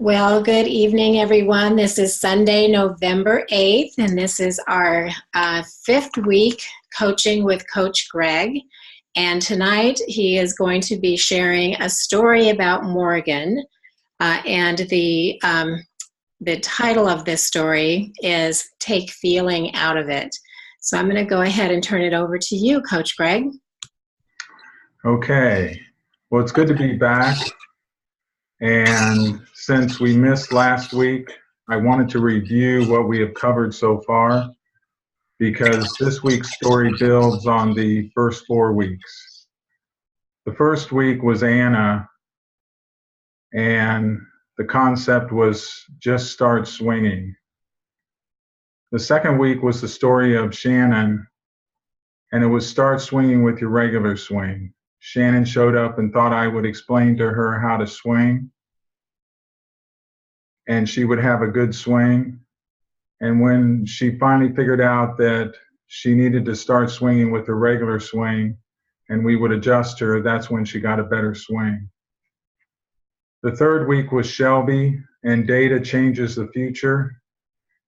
Well, good evening, everyone. This is Sunday, November 8th, and this is our fifth week coaching with Coach Greg. And tonight he is going to be sharing a story about Morgan. And the title of this story is Take Feeling Out of It. So I'm going to go ahead and turn it over to you, Coach Greg. Okay. Well, it's good to be back. And since we missed last week, I wanted to review what we have covered so far because this week's story builds on the first 4 weeks. The first week was Anna, and the concept was just start swinging. The second week was the story of Shannon, and it was start swinging with your regular swing. Shannon showed up and thought I would explain to her how to swing, and she would have a good swing. And when she finally figured out that she needed to start swinging with a regular swing and we would adjust her, that's when she got a better swing. The third week was Shelby, and data changes the future.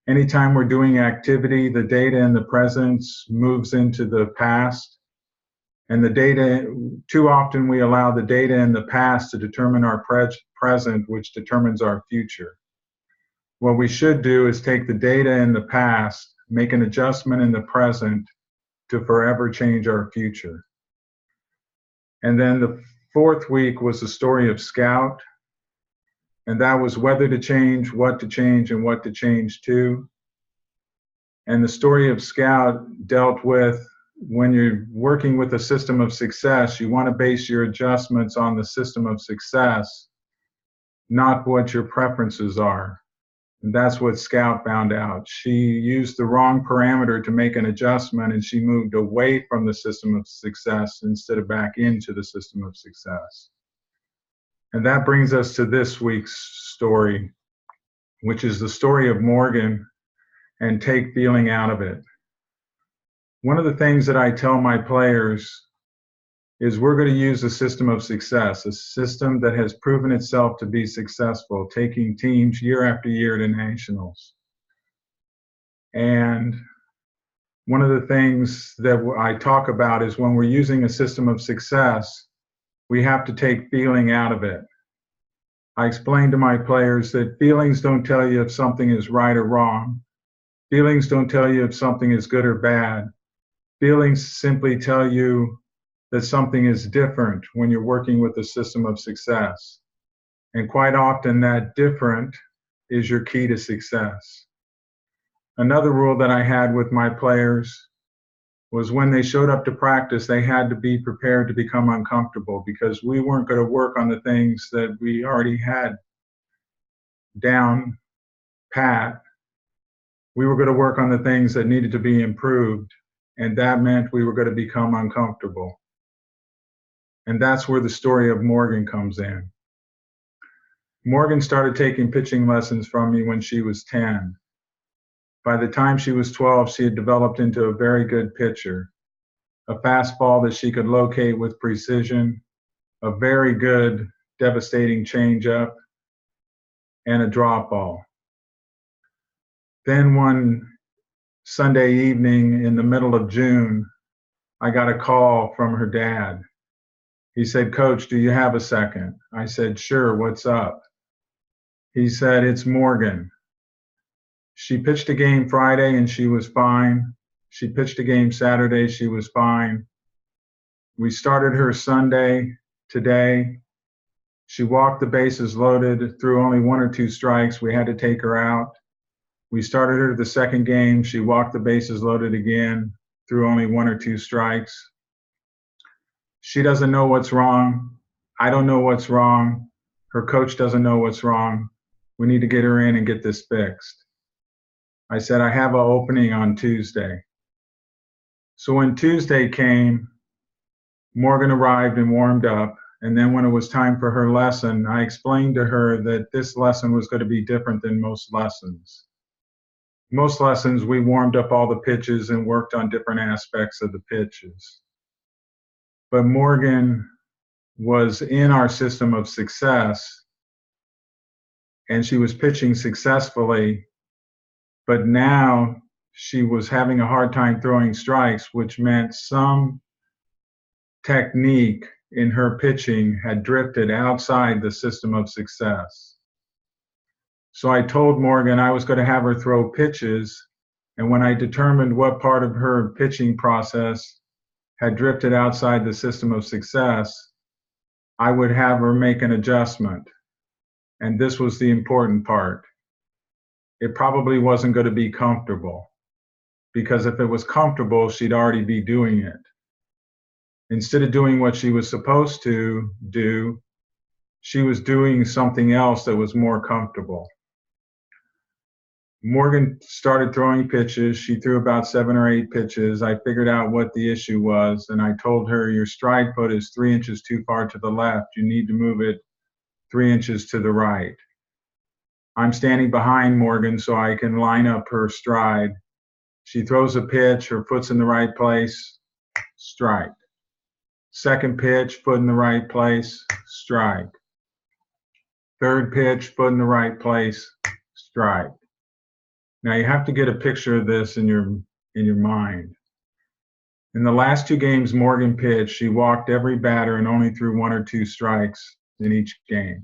Anytime we're doing activity, the data in the present moves into the past. And the data, too often we allow the data in the past to determine our present, which determines our future. What we should do is take the data in the past, make an adjustment in the present to forever change our future. And then the fourth week was the story of Scout. And that was whether to change, what to change, and what to change to. And the story of Scout dealt with when you're working with a system of success, you want to base your adjustments on the system of success, not what your preferences are. And that's what Scout found out. She used the wrong parameter to make an adjustment, and she moved away from the system of success instead of back into the system of success. And that brings us to this week's story, which is the story of Morgan and take feeling out of it. One of the things that I tell my players is we're going to use a system of success, a system that has proven itself to be successful, taking teams year after year to nationals. And one of the things that I talk about is when we're using a system of success, we have to take feeling out of it. I explain to my players that feelings don't tell you if something is right or wrong. Feelings don't tell you if something is good or bad. Feelings simply tell you that something is different when you're working with a system of success. And quite often that different is your key to success. Another rule that I had with my players was when they showed up to practice, they had to be prepared to become uncomfortable because we weren't going to work on the things that we already had down pat. We were going to work on the things that needed to be improved, and that meant we were going to become uncomfortable. And that's where the story of Morgan comes in. Morgan started taking pitching lessons from me when she was 10. By the time she was 12, she had developed into a very good pitcher, a fastball that she could locate with precision, a very good, devastating changeup, and a drop ball. Then one Sunday evening in the middle of June, I got a call from her dad. He said, "Coach, do you have a second?" I said, "Sure, what's up?" He said, "It's Morgan. She pitched a game Friday and she was fine. She pitched a game Saturday, she was fine. We started her Sunday today. She walked the bases loaded, threw only 1 or 2 strikes. We had to take her out. We started her the second game. She walked the bases loaded again, threw only 1 or 2 strikes. She doesn't know what's wrong. I don't know what's wrong. Her coach doesn't know what's wrong. We need to get her in and get this fixed." I said, "I have an opening on Tuesday." So when Tuesday came, Morgan arrived and warmed up. And then when it was time for her lesson, I explained to her that this lesson was going to be different than most lessons. Most lessons, we warmed up all the pitches and worked on different aspects of the pitches. But Morgan was in our system of success, and she was pitching successfully, but now she was having a hard time throwing strikes, which meant some technique in her pitching had drifted outside the system of success. So I told Morgan I was going to have her throw pitches, and when I determined what part of her pitching process had drifted outside the system of success, I would have her make an adjustment. And this was the important part. It probably wasn't going to be comfortable, because if it was comfortable, she'd already be doing it. Instead of doing what she was supposed to do, she was doing something else that was more comfortable. Morgan started throwing pitches. She threw about 7 or 8 pitches. I figured out what the issue was, and I told her, your stride foot is 3 inches too far to the left. You need to move it 3 inches to the right. I'm standing behind Morgan so I can line up her stride. She throws a pitch, her foot's in the right place, strike. Second pitch, foot in the right place, strike. Third pitch, foot in the right place, strike. Now you have to get a picture of this in your mind. In the last 2 games Morgan pitched, she walked every batter and only threw 1 or 2 strikes in each game.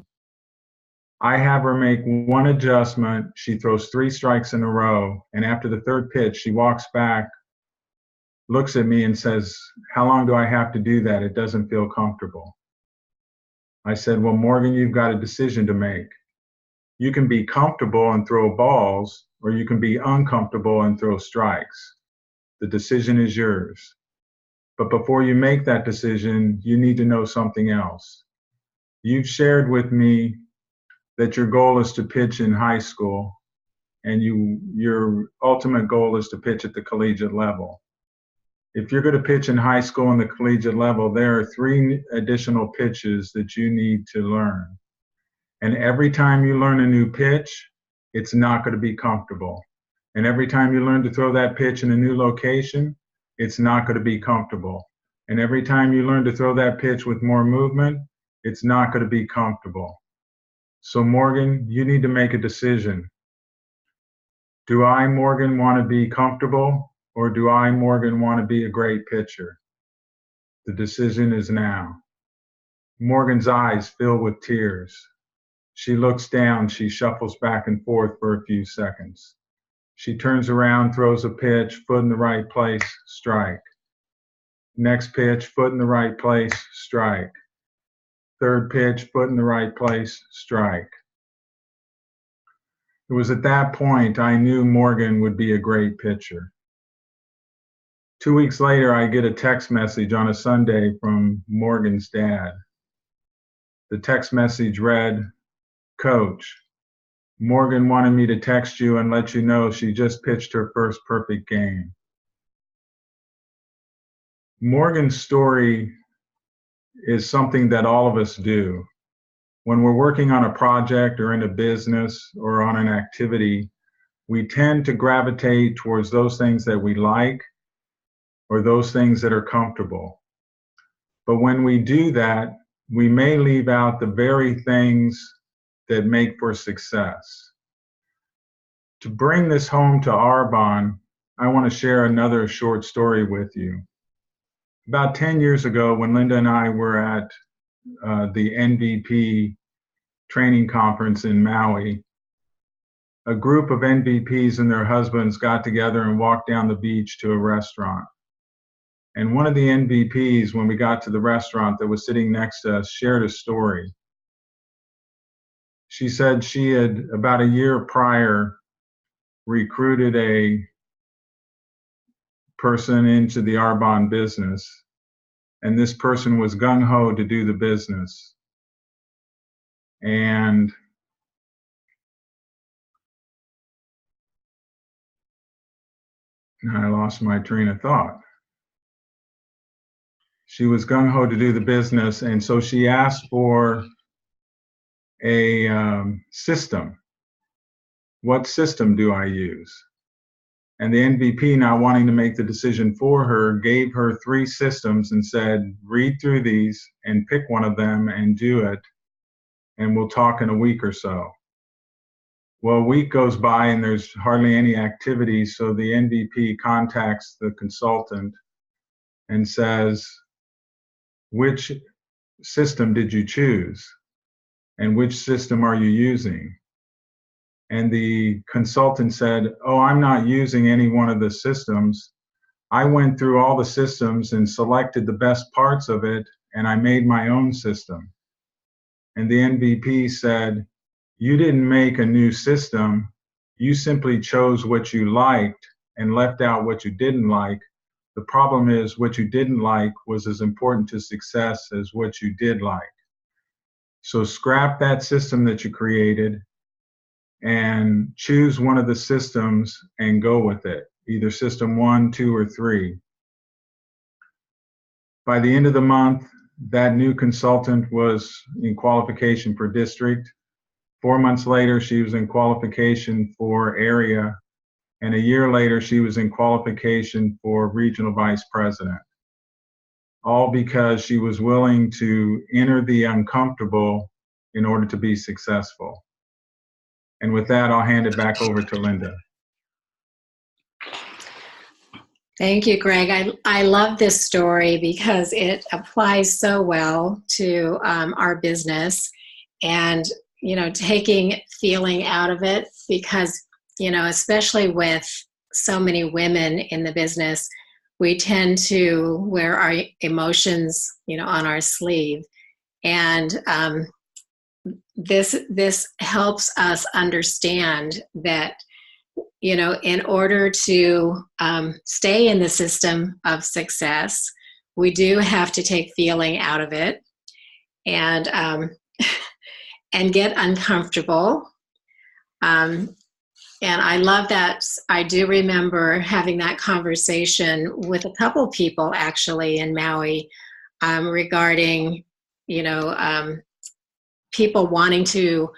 I have her make 1 adjustment. She throws 3 strikes in a row, and after the 3rd pitch, she walks back, looks at me and says, how long do I have to do that? It doesn't feel comfortable. I said, well, Morgan, you've got a decision to make. You can be comfortable and throw balls, or you can be uncomfortable and throw strikes. The decision is yours. But before you make that decision, you need to know something else. You've shared with me that your goal is to pitch in high school, and your ultimate goal is to pitch at the collegiate level. If you're going to pitch in high school and the collegiate level, there are 3 additional pitches that you need to learn. And every time you learn a new pitch, it's not going to be comfortable. And every time you learn to throw that pitch in a new location, it's not going to be comfortable. And every time you learn to throw that pitch with more movement, it's not going to be comfortable. So Morgan, you need to make a decision. Do I, Morgan, want to be comfortable, or do I, Morgan, want to be a great pitcher? The decision is now. Morgan's eyes fill with tears. She looks down, she shuffles back and forth for a few seconds. She turns around, throws a pitch, foot in the right place, strike. Next pitch, foot in the right place, strike. Third pitch, foot in the right place, strike. It was at that point I knew Morgan would be a great pitcher. 2 weeks later, I get a text message on a Sunday from Morgan's dad. The text message read, Coach, Morgan wanted me to text you and let you know she just pitched her first perfect game. Morgan's story is something that all of us do. When we're working on a project or in a business or on an activity, we tend to gravitate towards those things that we like or those things that are comfortable. But when we do that, we may leave out the very things that make for success. To bring this home to Arbonne, I want to share another short story with you. About 10 years ago, when Linda and I were at the NVP training conference in Maui, a group of NVPs and their husbands got together and walked down the beach to a restaurant. And one of the NVPs, when we got to the restaurant that was sitting next to us, shared a story. She said she had, about a year prior, recruited a person into the Arbonne business, and this person was gung-ho to do the business. And I lost my train of thought. She was gung-ho to do the business, and so she asked for a system. What system do I use? And the NVP, now wanting to make the decision for her, gave her 3 systems and said, read through these and pick one of them and do it, and we'll talk in a week or so. Well, a week goes by and there's hardly any activity, so the NVP contacts the consultant and says, which system did you choose? And which system are you using? And the consultant said, oh, I'm not using any one of the systems. I went through all the systems and selected the best parts of it, and I made my own system. And the NVP said, you didn't make a new system. You simply chose what you liked and left out what you didn't like. The problem is what you didn't like was as important to success as what you did like. So scrap that system that you created and choose one of the systems and go with it, either system 1, 2, or 3. By the end of the month, that new consultant was in qualification for district. 4 months later, she was in qualification for area, and a year later, she was in qualification for regional vice president. All because she was willing to enter the uncomfortable in order to be successful. And with that, I'll hand it back over to Linda. Thank you, Greg. I love this story because it applies so well to our business, and taking feeling out of it, because especially with so many women in the business, we tend to wear our emotions on our sleeve, and this helps us understand that in order to stay in the system of success, we do have to take feeling out of it and get uncomfortable. And I love that. I do remember having that conversation with a couple people actually in Maui regarding, people wanting to,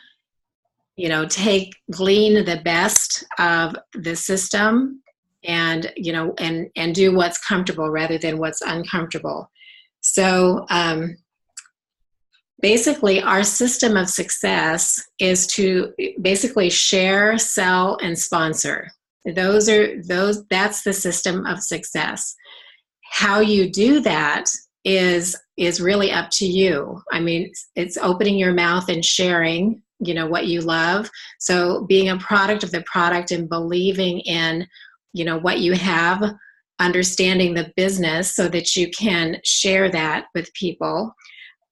glean the best of the system and, and do what's comfortable rather than what's uncomfortable. So basically our system of success is to basically share, sell, and sponsor. That's the system of success. How you do that is really up to you. I mean, it's opening your mouth and sharing, what you love. So being a product of the product and believing in, what you have, understanding the business so that you can share that with people,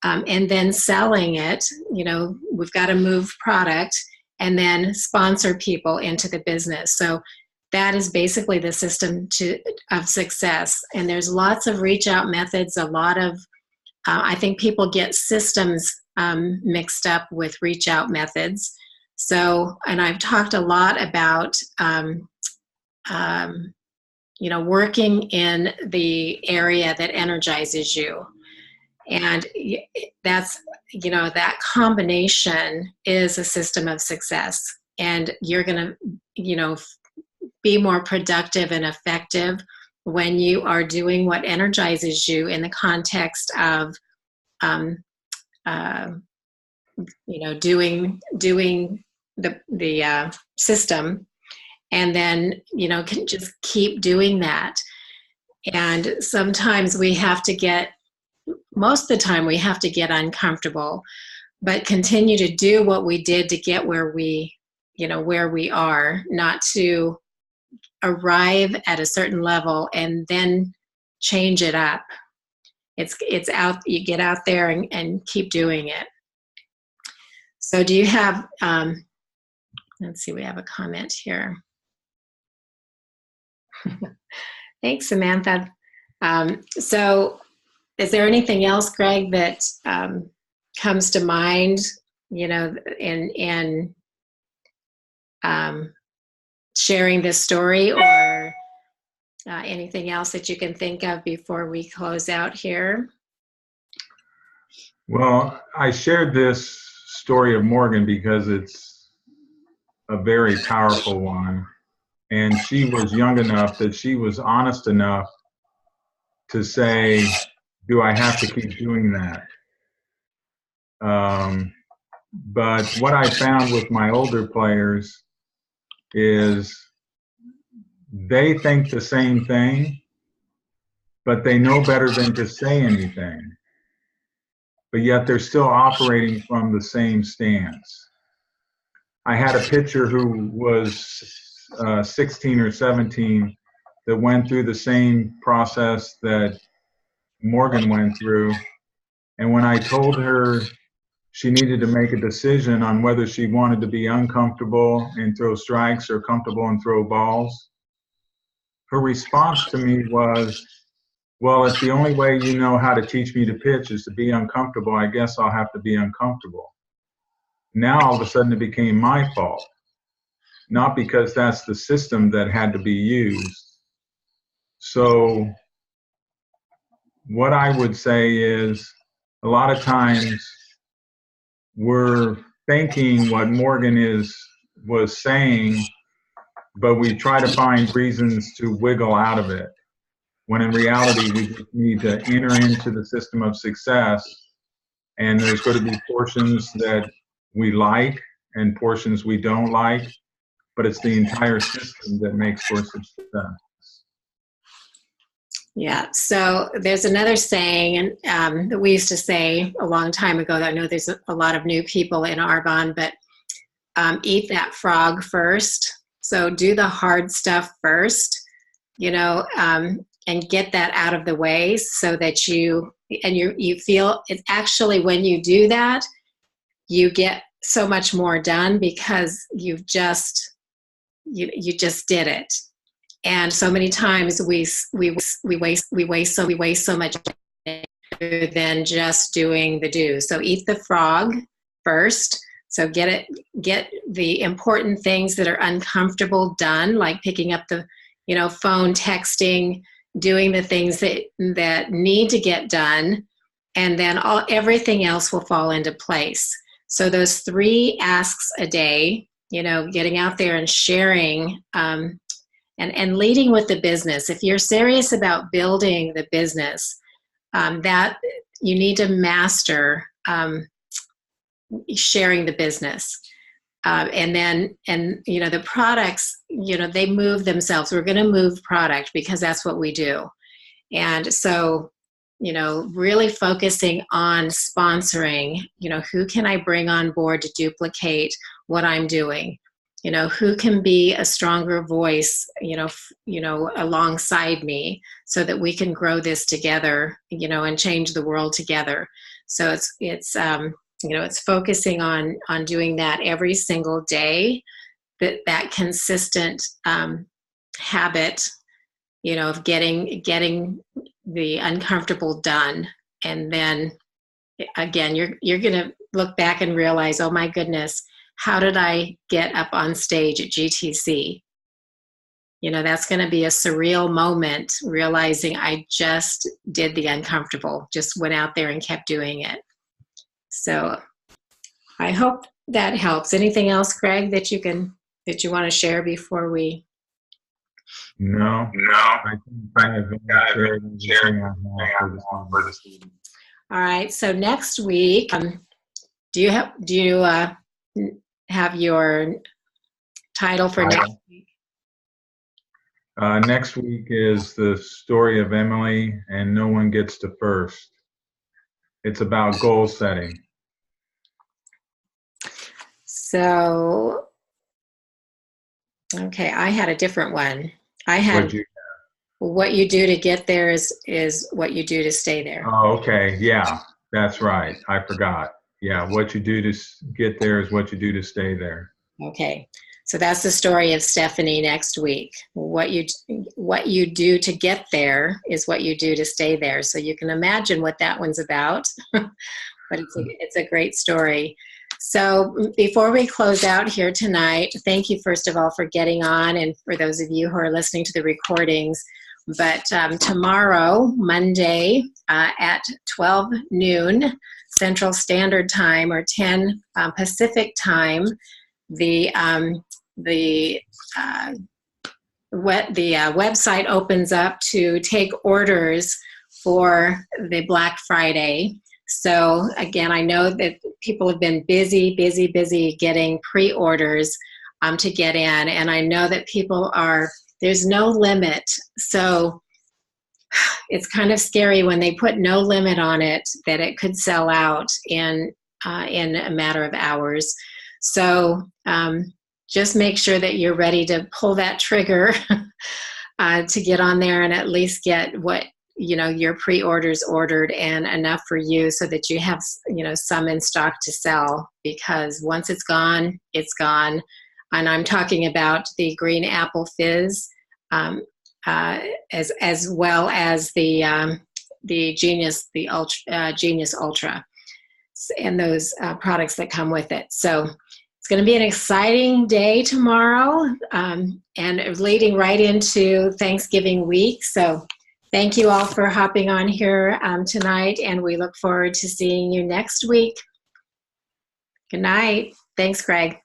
and then selling it. We've got to move product and then sponsor people into the business. So that is basically the system of success. And there's lots of reach out methods, a lot of, I think people get systems mixed up with reach out methods. So, and I've talked a lot about, working in the area that energizes you. And that's, that combination is a system of success. And you're going to, be more productive and effective when you are doing what energizes you in the context of, doing the system, and then can just keep doing that. And sometimes most of the time we have to get uncomfortable, but continue to do what we did to get where we are, not to arrive at a certain level and then change it up. It's out, you get out there and keep doing it. So do you have, let's see, we have a comment here. Thanks, Samantha. So is there anything else, Greg, that comes to mind, in sharing this story, or anything else that you can think of before we close out here? Well, I shared this story of Morgan because it's a very powerful one. And she was young enough that she was honest enough to say, do I have to keep doing that? But what I found with my older players is they think the same thing, but they know better than to say anything. But yet they're still operating from the same stance. I had a pitcher who was 16 or 17 that went through the same process that Morgan went through. And when I told her she needed to make a decision on whether she wanted to be uncomfortable and throw strikes or comfortable and throw balls, her response to me was, well, if the only way you know how to teach me to pitch is to be uncomfortable, I guess I'll have to be uncomfortable. Now all of a sudden it became my fault, not because that's the system that had to be used. So what I would say is a lot of times we're thinking what Morgan was saying, but we try to find reasons to wiggle out of it, when in reality we just need to enter into the system of success, and there's going to be portions that we like and portions we don't like, but it's the entire system that makes for success. Yeah, so there's another saying that we used to say a long time ago, that I know there's a lot of new people in Arbonne, but eat that frog first. So do the hard stuff first, and get that out of the way so that you feel it. Actually, when you do that, you get so much more done because you just did it. And so many times we waste so much than just doing the do. So eat the frog first. So get the important things that are uncomfortable done, like picking up the phone, texting, doing the things that need to get done, and then everything else will fall into place. So those 3 asks a day, getting out there and sharing, and leading with the business. If you're serious about building the business, that you need to master sharing the business. The products, they move themselves. We're going to move product because that's what we do. And so, really focusing on sponsoring, who can I bring on board to duplicate what I'm doing? Who can be a stronger voice, alongside me so that we can grow this together, and change the world together. So it's focusing on doing that every single day, that consistent habit, of getting the uncomfortable done. And then again, you're going to look back and realize, oh my goodness, how did I get up on stage at GTC? That's going to be a surreal moment, realizing I just did the uncomfortable, just went out there and kept doing it. So I hope that helps. Anything else, Greg, that you want to share before we? No. I think I've shared for this evening. All right. So next week, do you have your title for next week? Next week is the story of Emily and No One Gets to First. It's about goal setting. So, okay, I had a different one. I had what you do to get there is what you do to stay there. Oh, okay. Yeah, that's right. I forgot. Yeah, what you do to get there is what you do to stay there. Okay. So that's the story of Stephanie next week. What you do to get there is what you do to stay there. So you can imagine what that one's about, but it's a great story. So before we close out here tonight, thank you first of all for getting on, and for those of you who are listening to the recordings. But tomorrow, Monday, at 12 noon Central Standard Time, or 10 Pacific Time, the website opens up to take orders for the Black Friday. So again, I know that people have been busy getting pre-orders. to get in. And I know that people there's no limit. So it's kind of scary when they put no limit on it, that it could sell out in a matter of hours. So just make sure that you're ready to pull that trigger to get on there and at least get what, your pre-orders ordered and enough for you, so that you have, some in stock to sell, because once it's gone, it's gone. And I'm talking about the green apple fizz, as well as the Genius, Genius Ultra, and those products that come with it. So it's going to be an exciting day tomorrow, and leading right into Thanksgiving week. So thank you all for hopping on here tonight, and we look forward to seeing you next week. Good night. Thanks, Greg.